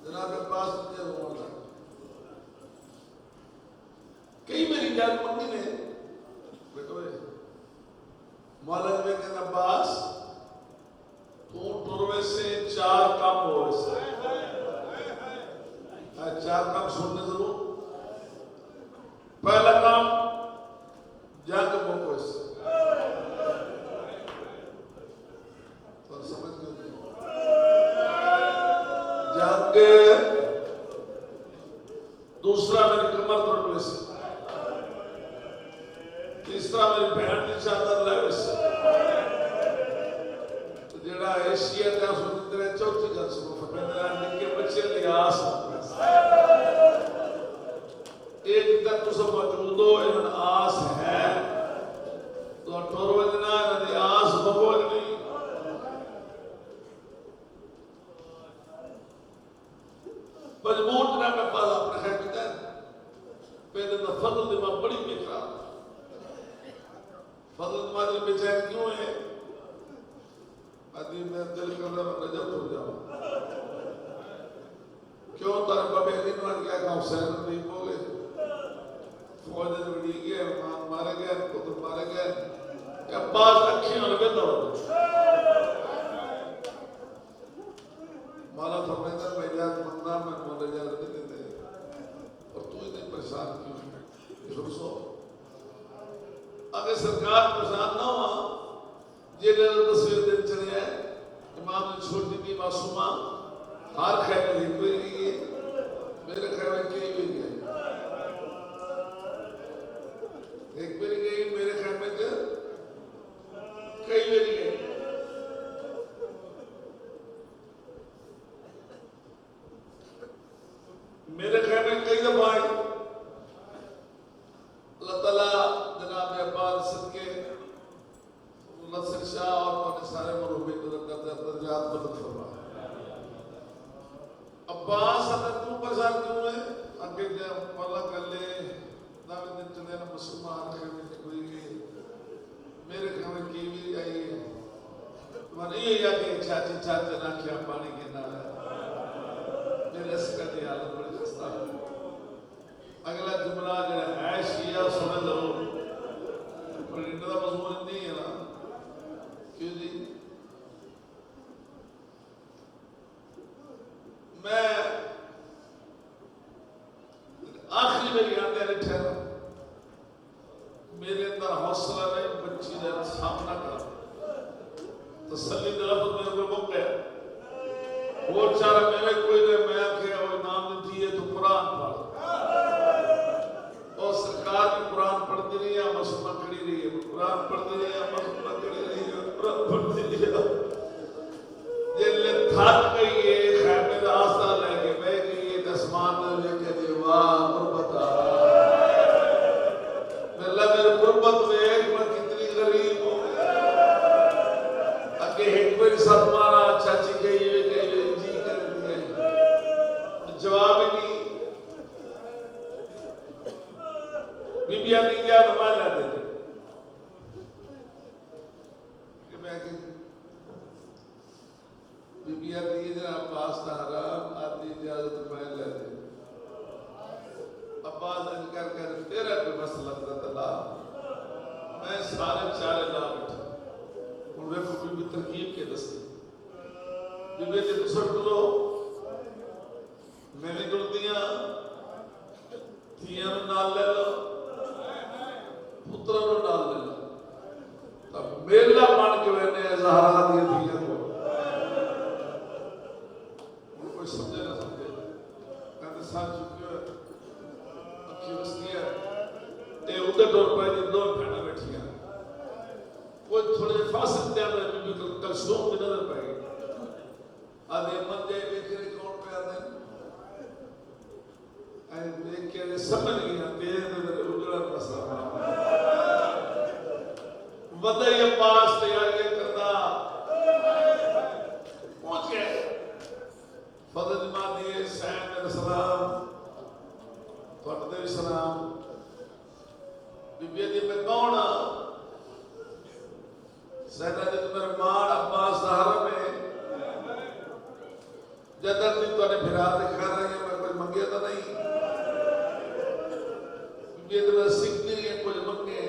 जनाब अब्बास रज़ियल्लाहु कई मेरी जान मंगी ने बेटो मौला में कहना अब्बास तू टुरवे से चार काम हो से चार काम सुनने जरूर पहला काम जंग मौको से तो समझ गए जंग दूसरा मेरी कमर तोड़ने से तीसरा मेरी बहन की चादर लावे से जेड़ा एशिया का सुंदर चौथी गल सुनो फरमाया निके बच्चे लियास एक तक तो सब मौजूद हो इन आस है तो टोरवजना इन आस बगोल नहीं मजबूर ना मैं पास अपने खैर में पहले तो फजल दिमाग बड़ी बेकार फजल दिमाग बेचैन क्यों है आदमी में दिल कर रहा है जब हो जाओ क्यों तारे बाबे दिन वाल क्या काम सहन नहीं बोले फौज ने बड़ी गया मारे गए पुत्र मारे गए क्या बात अच्छी ना लगे तो माला फरमाता मैं जात मंदा मैं मोले जात नहीं देते और तू इतने परेशान क्यों है सोचो अगर सरकार परेशान ना हुआ ये तस्वीर दिन चले आए इमाम ने छोटी की मासूमा हार खैर नहीं कोई नहीं है मेरे खैर में कई भी गए एक बारी गई मेरे खैर में कई बारी गए मेरे खैर में कई दफा आई अल्लाह ताला जनाब अब्बास सदके नसर शाह और अपने सारे मरूबी दर्जात बुलंद फरमा अब्बास अगर तू परेशान क्यों है आगे जब मौला कर ले दावे दिन चले ना मुसलमान है कोई मेरे घर में की भी आई है तुम्हारे ये या कि चाची चाचा ना क्या पानी के ना मेरे इसका हालत बड़ी खस्ता है अगला जुमला जो है शिया सुने जरूर पर इनका मजमून नहीं है ना क्यों जी मैं आखिरी मेरी आंदे ने ठहरा मेरे अंदर हौसला नहीं बच्ची ने सामना कर तसल्ली लफ्ज मेरे को मुक गया वो चारा मेरे कोई ने मैं आखिया वो नाम दी है तो कुरान पढ़ और सरकार भी कुरान पढ़ती रही है मसूमा खड़ी रही है कुरान पढ़ती रही है मसूमा खड़ी रही है कुरान पढ़ती रही है ये ले थक गई है खैमे का आस्था लेके बैठ गई है आसमान में लेके दीवार गुरबत मेरे गुरबत में मैं कितनी गरीब हूँ अगे एक बार सतमारा चाची गई जी कर दिए जवाब ही नहीं बीबिया नहीं गया तो मान लाते थे कि मैं बीबिया नहीं जरा अब्बास तारा आदि इजाजत मैं लेते अब्बास अनकर कर तेरा कोई मसला तला मैं सारे चारे ला बैठा उन्हें फुल भी तरकीब के दस्ते बीबिया ने तो सब लो मैं भी गुलतियां थियां नाल ले लो पुत्रों को डाल देना तब मेला मान के मैंने ज़हरा दी थी को मासूम की नजर पाई आधे मंजे बेचने कौन पे आते हैं देख के समझ गया तेरे मेरे उजड़ा मसला वदई अब्बास तैयारी करता पहुंच गए फजल मादी सैन मेरे सलाम थोड़े सलाम बीबी दी मैं कौन सैदा जी मेरे मां अब्बास सहारा में जदर दी तोने फिरा दिखा रहे हैं मैं कुछ मंगे तो नहीं बीबी दी मैं सिखती है कुछ मंगे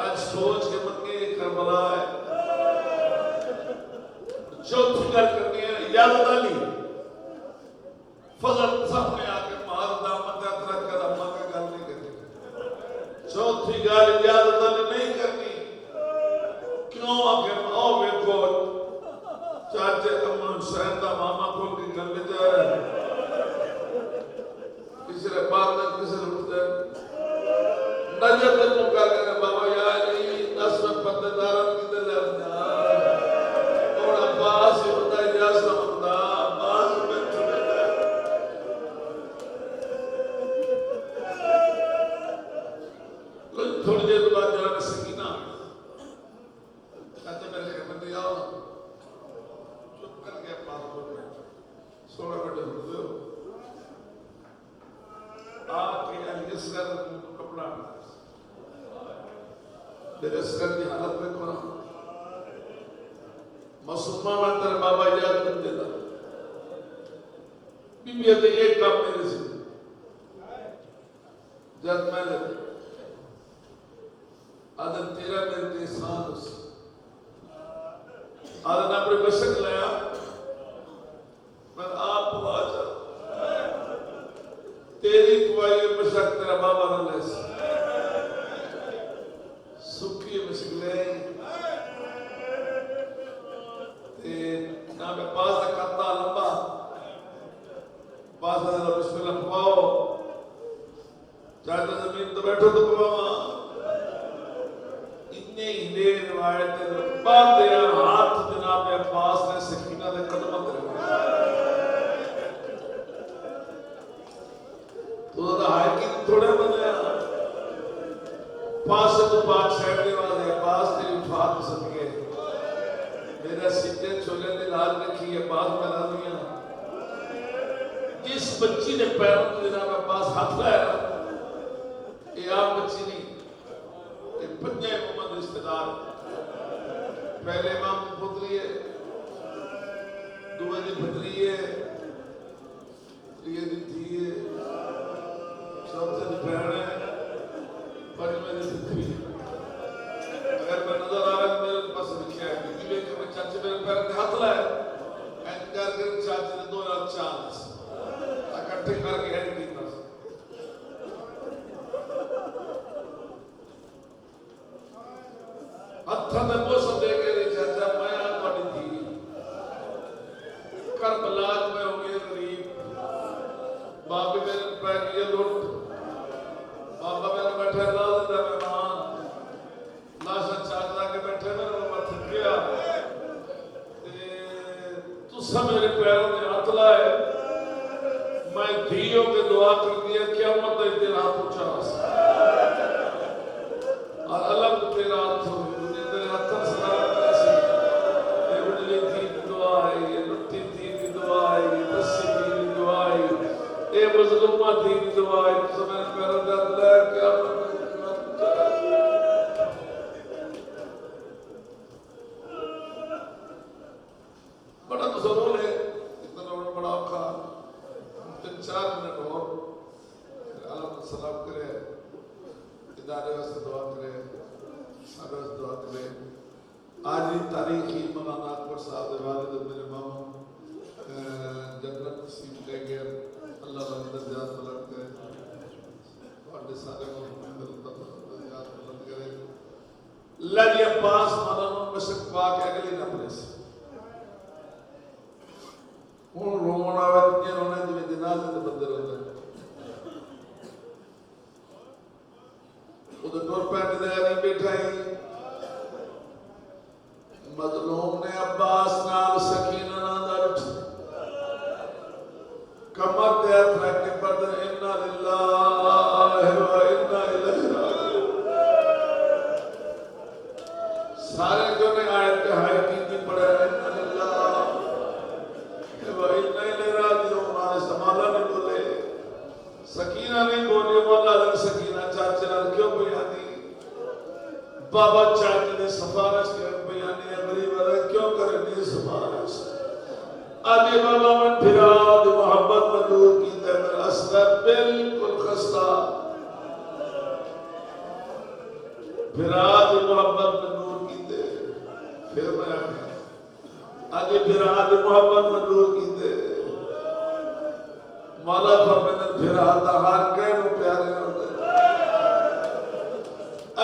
आज सोच के मंगे करबला है चौथी गल करनी है याद अली फजल सामने आके मार दामन का तरक कर अम्मा का गल नहीं करनी चौथी गल याद अली नहीं करनी क्यों आके आओ देखो चाचे अम्मा हुसैन का मामा खोल की गल में जा रहा है किसी ने बात ना किसी ने उठते नजर तक मुकर कर बाबा यार नहीं 10 में पत्तेदार किधर ले और अब्बास होता है या समझदा अब्बास में चुनेगा कुछ थोड़ी देर बाद जरा सकीना कहते मेरे खेमत में आओ चुप करके पासपोर्ट में 16 मिनट रुक आके अलगसर कपड़ा बेरसकर की हालत में कौन मसूमा मंदिर बाबा याद कर देता बीबी ने एक काम मेरे से जब मैंने आदम तेरा मेरे एहसान उस आदम अपने बशक लाया मैं आप आजा तेरी दुआई बशक तेरा बाबा न ले सुखी मशगले ना मैं पास करता लंबा पास बिस्मिल्लाह पवाओ चाहते जमीन तो बैठो तो पवामा इतने ही ले रिवायत बाद हाथ जनाब अब्बास ने सकीना के कदम पर रखा तो हाय की थोड़े बने पास तो पाक सैकड़े वाले अब्बास ने उठा तो सके मेरा सीधे छोले ने लाल रखी है बात बना दिया जिस बच्ची ने पैरों में जनाब अब्बास हाथ लाया ये आप बच्ची नहीं ये पंजे मोहम्मद रिश्तेदार पहले इमाम की पुत्री है दूसरी भतरी है ये दी थी है चौथे दी बहन है पंजवें दी पुत्री है अगर मैं नजर आ रहा मेरे पास लिखा है कि मैं चाचे मेरे पैर में हाथ लाया एंकर कर चाचे ने 2 रात चांस इकट्ठे करके हेड की बस हत्था में बोस दे के रे चाचा मैं आ पड़ी थी करबला में हो गए गरीब बाप मेरे पैर ये लुट बाबा मेरा बैठा लाल दा मेहमान लाशा चाचा के बैठे मेरे मत गया तू सब मेरे पैरों में हाथ लाए मैं धीयों के दुआ कर दिया क्या मत दिन हाथ ऊंचा और अलग तेरा हाथ हो तेरे हाथ सलाम ऐसे ये उजली थी दुआ है ये लुट्टी थी दुआ है ये दस्सी थी दुआ है ये मजलूमा थी दुआ है समय पर दर्द क्या बड़ा तो जरूर है इतना बड़ा औखा 3-4 मिनट और अल्लाह सलाम करे इदारे वास्ते दुआ करे सारे वास्ते दुआ करे आज की तारीखी मौलाना अकबर साहब के वालिद मेरे मामा जन्नत नसीब ले गए अल्लाह बंदर जात बुलंद करे और सारे को जात बुलंद करे लगी अब्बास मौलाना मशक पाक अगली नंबर से हूँ रोना आवे रोने जिवें जनाजे दे बंदे रोंदे उधर टुर पैंदे नहीं बैठा ही मजलूम सारे जो ने आयत है की पढ़े अल्लाह के भाई नहीं राजी उन्होंने संभाला नहीं बोले सकीना नहीं बोली मौला ने सकीना चाचे नाल क्यों बयानी बाबा चाचे ने सिफारिश कर बयानी गरीब वाला क्यों करे नहीं सिफारिश आदि बाबा मन फिराद मोहब्बत मंजूर की ते मेरा असर बिल्कुल खस्ता फिराद मोहब्बत मंजूर की ते फिर मैं आदि फिराद मोहब्बत मंजूर की ते मौला फरमाते फिराद हर के नु प्यारे होते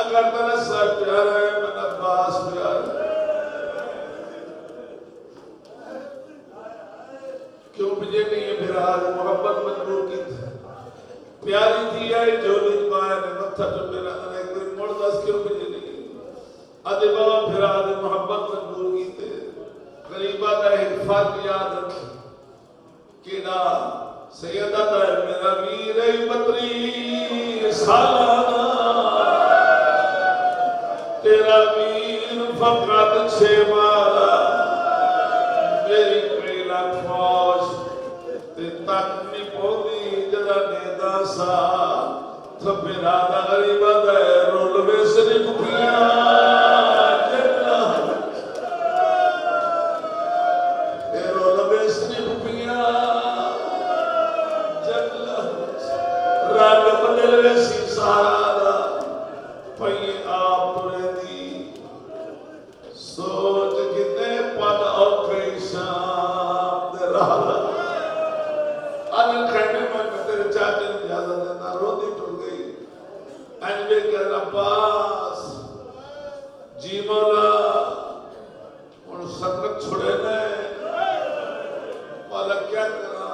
अगर तेरा सब प्यारा है मेरा अब्बास प्यारा क्यों मुझे नहीं है फिराद मोहब्बत मंजूर की प्यारी थी है जो निज माया ने मत्था जो मेरा ने कोई मोड़ दस क्यों मुझे नहीं आदि बाबा फिराद मोहब्बत मंजूर की थे गरीबा का एक फर्क याद रख केड़ा सैयदा दा मेरा वीर बत्री सालाना तेरा वीर फकत छे माला मेरी कई लाख फौज ते तक नहीं पौधी जरा ने दासा थपेरा दा गरीबा दा रोलवे से भुखिया जन्ना ते रोलवे से भुखिया जन्ना रंग बदल वैसी सहारा पई आप दी सोच कितने पद औखे शाम दे रहा अन कहने में तेरे चाचे ने इजाजत देना रोती टूट गई अनबे के अब्बास जी मौला उन सकत छोड़े ने वाला क्या करा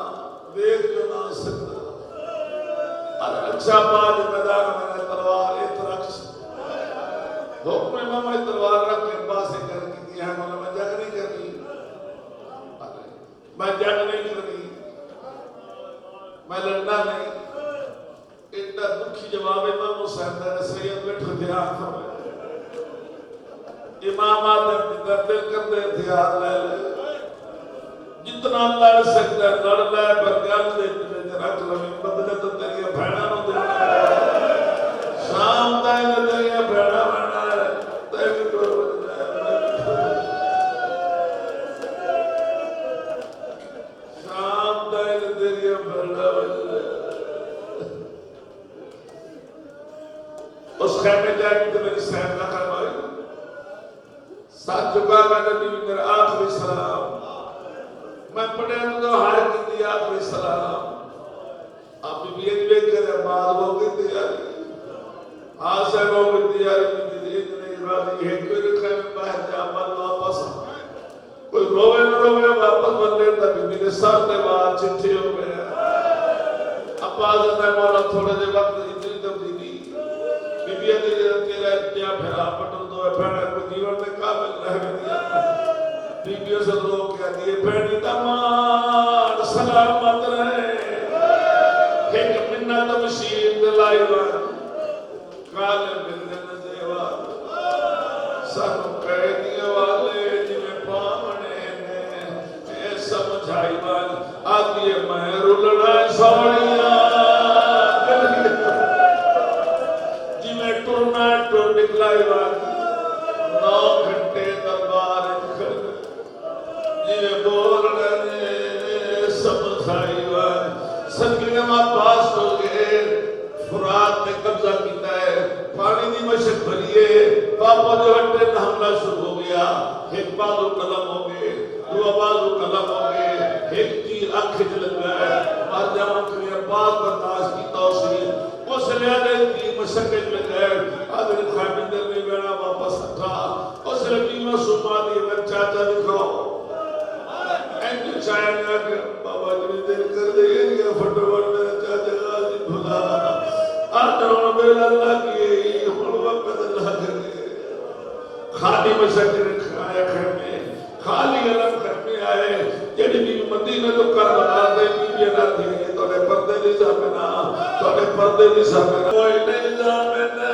देख जो ना सकता अरे अच्छा बात मैदान में तलवार एक रख हुक्म इमाम तलवार रख के अब्बास से कर की है मौला मैं जंग नहीं करनी मैं जंग नहीं करनी मैं लड़ना नहीं इतना दुखी जवाब इमाम हुसैन ने सैयद बैठो ध्यान फरमाया इमाम आदम दिल कर दे ध्यान ले ले जितना लड़ सकता है लड़ ले पर गल दे रख लवे बदले तो तेरी भैणा नु देना शाम तक तेरी भैणा बना तेरी को शाम तक तेरी भैणा बना उस खेमे जाके मेरी सहन ना करवाई साथ झुका मैं नबी मेरा आखिरी सलाम मैं पढ़े तो हाय की आखिरी सलाम आप भी देख कर बात हो गई तैयारी आज से हो गई तैयारी में इतने राजी है कोई रखे में बाहर जा मत वापस कोई रोवे न रोवे वापस बंदे तक बीबी सर ते बाद चिट्ठी हो गया अब्बास ने बोला थोड़े जे वक्त इतनी तब्दीली बीबी तेरा क्या फेरा पटल दो फेरा को जीवन में काबिल रह गया बीबी से लोग कहती है बेटी तमाम सलामत रहे एक मिन्नत मशीन दिलाई काले मिलने न देवा सानू कह दिए वाले जिਵੇਂ पावने ने ये समझाई बात आदि मैं रुलना सोनिया जिਵੇਂ टुरना टुर निकलाई बात 9 घंटे दरबार जिਵੇਂ बोलने ने समझाई बात संगीनमा पास हो गए फुरात ने कब्जा किया है पानी की मशक भरिए पापा जो हट्टे न हमला शुरू हो गया एक बाजू कलम हो गए दो बाजू कलम हो गए एक तीर आंख च लग गया मर जाऊं के बाद बर्दाश्त की तौसीर उस लिहाजे की मशक लग गए आदर खामिंदर ने बेड़ा वापस उठा उस लगी में सुमा दी मैं चाचा दिखाओ एंड चाइना के बाबा जी देर कर दे ये फटोवर मेरा चाचा गाजी भुला आतरों बेला लगी हुन वक्त लगे खाली मशक रखाया घर में खाली अलग घर में आए जेडी भी मदीना तो कर बता दे बीबी ना थी तोरे पर्दे दी सामना तोरे पर्दे दी सामना कोई नहीं जामेना